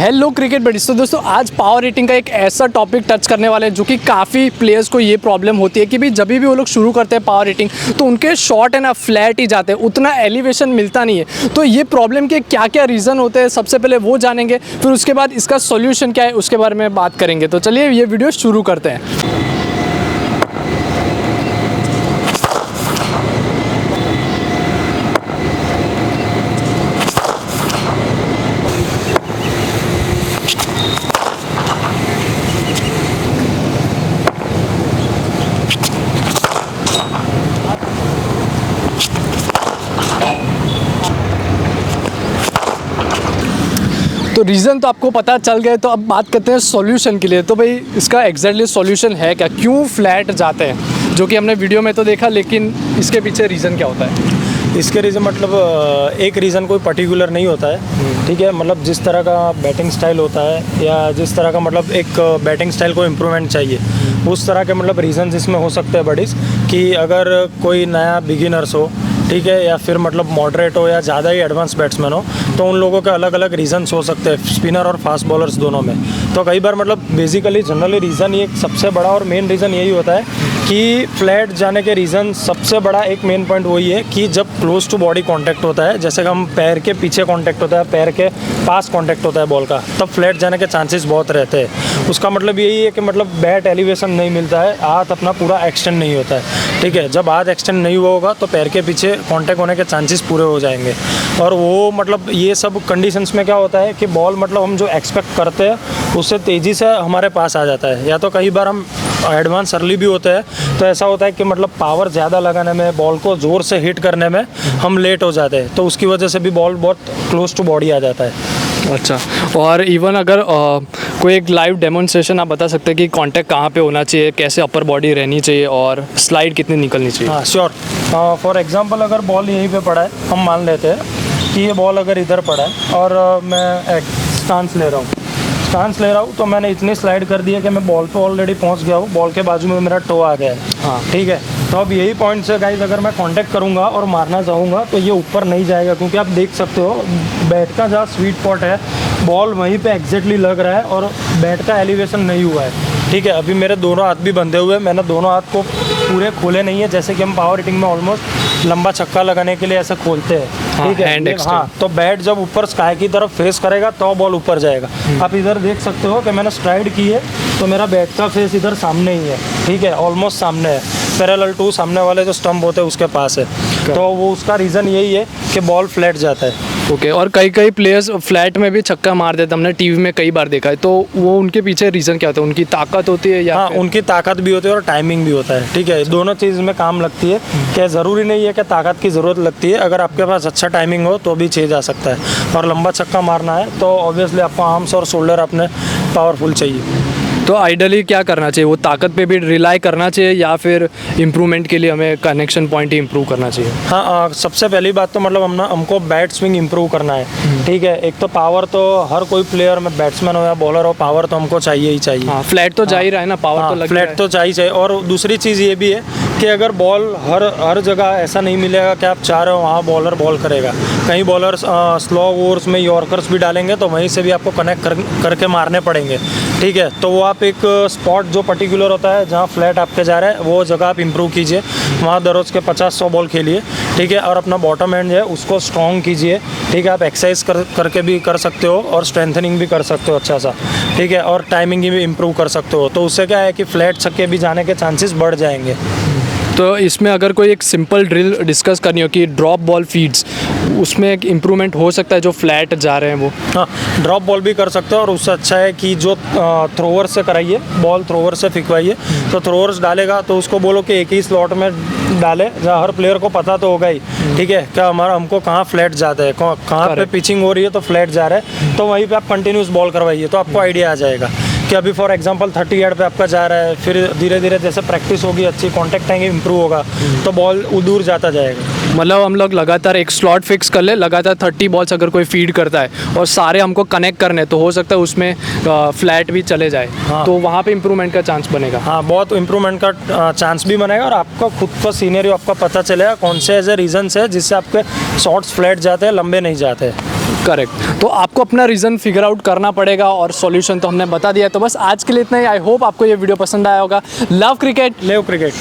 Hello cricket buddies. तो दोस्तों आज पावर हिटिंग का एक ऐसा टॉपिक टच करने वाले हैं जो कि काफ़ी प्लेयर्स को ये प्रॉब्लम होती है कि भी जब भी वो लोग शुरू करते हैं पावर हिटिंग तो उनके शॉट है ना फ्लैट ही जाते हैं, उतना एलिवेशन मिलता नहीं है। तो ये प्रॉब्लम के क्या क्या रीज़न होते हैं सबसे पहले वो जानेंगे, फिर उसके बाद इसका सोल्यूशन क्या है उसके बारे में बात करेंगे। तो चलिए ये वीडियो शुरू करते हैं। तो रीज़न तो आपको पता चल गए, तो अब बात करते हैं सॉल्यूशन के लिए। तो भाई इसका एग्जैक्टली सॉल्यूशन है क्या, क्यों फ्लैट जाते हैं, जो कि हमने वीडियो में तो देखा, लेकिन इसके पीछे रीज़न क्या होता है? इसके रीज़न मतलब एक रीज़न कोई पर्टिकुलर नहीं होता है, ठीक है। मतलब जिस तरह का बैटिंग स्टाइल होता है या जिस तरह का मतलब एक बैटिंग स्टाइल को इम्प्रूवमेंट चाहिए, उस तरह के मतलब रीज़न्स इसमें हो सकते हैं बडीज़। कि अगर कोई नया बिगिनर्स हो, ठीक है, या फिर मतलब मॉडरेट हो या ज़्यादा ही एडवांस बैट्समैन हो, तो उन लोगों के अलग अलग रीज़न्स हो सकते हैं, स्पिनर और फास्ट बॉलर्स दोनों में। तो कई बार मतलब बेसिकली जनरली रीज़न ये सबसे बड़ा और मेन रीज़न यही होता है कि फ्लैट जाने के रीज़न सबसे बड़ा एक मेन पॉइंट वही है कि जब क्लोज टू बॉडी कांटेक्ट होता है, जैसे कि हम पैर के पीछे कांटेक्ट होता है, पैर के पास कांटेक्ट होता है बॉल का, तब फ्लैट जाने के चांसेस बहुत रहते हैं। उसका मतलब यही है कि मतलब बैट एलिवेशन नहीं मिलता है, हाथ अपना पूरा एक्सटेंड नहीं होता है, ठीक है। जब हाथ एक्सटेंड नहीं हुआ होगा तो पैर के पीछे कांटेक्ट होने के चांसेस पूरे हो जाएंगे। और वो मतलब ये सब कंडीशंस में क्या होता है कि बॉल मतलब हम जो एक्सपेक्ट करते हैं उससे तेज़ी से हमारे पास आ जाता है, या तो कई बार हम एडवांस अर्ली भी होते हैं तो ऐसा होता है कि मतलब पावर ज़्यादा लगाने में, बॉल को ज़ोर से हिट करने में हम लेट हो जाते हैं, तो उसकी वजह से भी बॉल बहुत क्लोज टू बॉडी आ जाता है। अच्छा, और इवन अगर कोई एक लाइव डेमोन्स्ट्रेशन आप बता सकते हैं कि कांटेक्ट कहाँ पे होना चाहिए, कैसे अपर बॉडी रहनी चाहिए और स्लाइड कितनी निकलनी चाहिए? हाँ श्योर। फॉर एग्जांपल अगर बॉल यहीं पे पड़ा है, हम मान लेते हैं कि ये बॉल अगर इधर पड़ा है और मैं एक स्टांस ले रहा हूँ तो मैंने इतनी स्लाइड कर दी है कि मैं बॉल पे ऑलरेडी पहुँच गया हूँ, बॉल के बाजू में मेरा टो आ गया है। हाँ ठीक है, तो अब यही पॉइंट से गाइस अगर मैं कांटेक्ट करूँगा और मारना चाहूँगा तो ये ऊपर नहीं जाएगा, क्योंकि आप देख सकते हो बैट का जहाँ स्वीट स्पॉट है बॉल वहीं पे एग्जैक्टली लग रहा है और बैट का एलिवेशन नहीं हुआ है, ठीक है। अभी मेरे दोनों हाथ भी बंधे हुए हैं, मैंने दोनों हाथ को पूरे खोले नहीं है, जैसे कि हम पावर हिटिंग में ऑलमोस्ट लंबा छक्का लगाने के लिए ऐसे खोलते हैं, ठीक है। हाँ, तो बैट जब ऊपर स्काई की तरफ फेस करेगा तो बॉल ऊपर जाएगा। आप इधर देख सकते हो कि मैंने स्ट्राइड की है तो मेरा बैट का फेस इधर सामने ही है, ठीक है, ऑलमोस्ट सामने है, पैरेलल टू सामने वाले जो स्टंप होते हैं उसके पास है। तो वो उसका रीज़न यही है कि बॉल फ्लैट जाता है। ओके, और कई प्लेयर्स फ्लैट में भी छक्का मार देते, हमने टीवी में कई बार देखा है, तो वो उनके पीछे रीज़न क्या होता है? उनकी ताकत होती है या हाँ, उनकी ताकत भी होती है और टाइमिंग भी होता है, ठीक है। दोनों चीज़ में काम लगती है, क्या ज़रूरी नहीं है कि ताकत की ज़रूरत लगती है, अगर आपके पास अच्छा टाइमिंग हो तो भी चेंज जा सकता है। और लंबा छक्का मारना है तो ऑब्वियसली आपको आर्म्स और शोल्डर अपने पावरफुल चाहिए। तो आइडियली क्या करना चाहिए, वो ताकत पे भी रिलाई करना चाहिए या फिर इम्प्रूवमेंट के लिए हमें कनेक्शन पॉइंट ही इम्प्रूव करना चाहिए? हाँ, सबसे पहली बात तो मतलब हमको बैट स्विंग इम्प्रूव करना है, ठीक है। एक तो पावर तो हर कोई प्लेयर में, बैट्समैन हो या बॉलर हो, पावर तो हमको चाहिए ही चाहिए। हाँ, फ्लैट तो जा ही रहा है ना, पावर तो लग फ्लैट तो चाहिए। और दूसरी चीज़ ये भी है कि अगर बॉल हर जगह ऐसा नहीं मिलेगा कि आप चाह रहे हो वहाँ बॉलर बॉल करेगा, कई बॉलर्स स्लो ओवर्स में यॉर्कर्स भी डालेंगे तो वहीं से भी आपको कनेक्ट करके मारने पड़ेंगे, ठीक है। तो वो आप एक स्पॉट जो पर्टिकुलर होता है जहाँ फ्लैट आपके जा रहा है वो जगह आप इंप्रूव कीजिए, वहाँ दररोज के 50-100 बॉल खेलिए, ठीक है। और अपना बॉटम एंड है उसको स्ट्रॉन्ग कीजिए, ठीक है। आप एक्सरसाइज करके भी कर सकते हो और स्ट्रेंथनिंग भी कर सकते हो अच्छा सा, ठीक है। और टाइमिंग भी इम्प्रूव कर सकते हो, तो उससे क्या है कि फ्लैट छक्के भी जाने के चांसेस बढ़ जाएंगे। तो इसमें अगर कोई एक सिंपल ड्रिल डिस्कस करनी हो कि ड्रॉप बॉल फीड्स, उसमें एक इम्प्रूवमेंट हो सकता है जो फ्लैट जा रहे हैं वो? हाँ, ड्रॉप बॉल भी कर सकते हो और उससे अच्छा है कि जो थ्रोवर से कराइए, बॉल थ्रोवर से फिकवाइए। तो थ्रोवर्स डालेगा तो उसको बोलो कि एक ही स्लॉट में डाले जहाँ हर प्लेयर को पता तो होगा ही, ठीक है, क्या हमको कहाँ फ्लैट जाता है, कहाँ पे पिचिंग हो रही है तो फ्लैट जा रहा है, तो वहीं पे आप कंटिन्यूस बॉल करवाइए तो आपको आइडिया आ जाएगा कि अभी फॉर एग्जांपल 30 यार्ड पे आपका जा रहा है, फिर धीरे धीरे जैसे प्रैक्टिस होगी, अच्छी कांटेक्ट टाइम इम्प्रूव होगा तो बॉल दूर जाता जाएगा। मतलब हम लोग लगातार एक स्लॉट फिक्स कर ले, लगातार 30 बॉल्स अगर कोई फीड करता है और सारे हमको कनेक्ट करने, तो हो सकता है उसमें फ्लैट भी चले जाए। हाँ। तो वहाँ पे इम्प्रूवमेंट का चांस बनेगा। हाँ, बहुत इम्प्रूवमेंट का चांस भी बनेगा और आपका खुद का सीनरी आपका पता चलेगा कौन से ऐसे रीजन है जिससे आपके शॉट्स फ्लैट जाते हैं, लंबे नहीं जाते। करेक्ट, तो आपको अपना रीज़न फिगर आउट करना पड़ेगा और सॉल्यूशन तो हमने बता दिया। तो बस आज के लिए इतना ही। आई होप आपको ये वीडियो पसंद आया होगा। Love cricket, live cricket.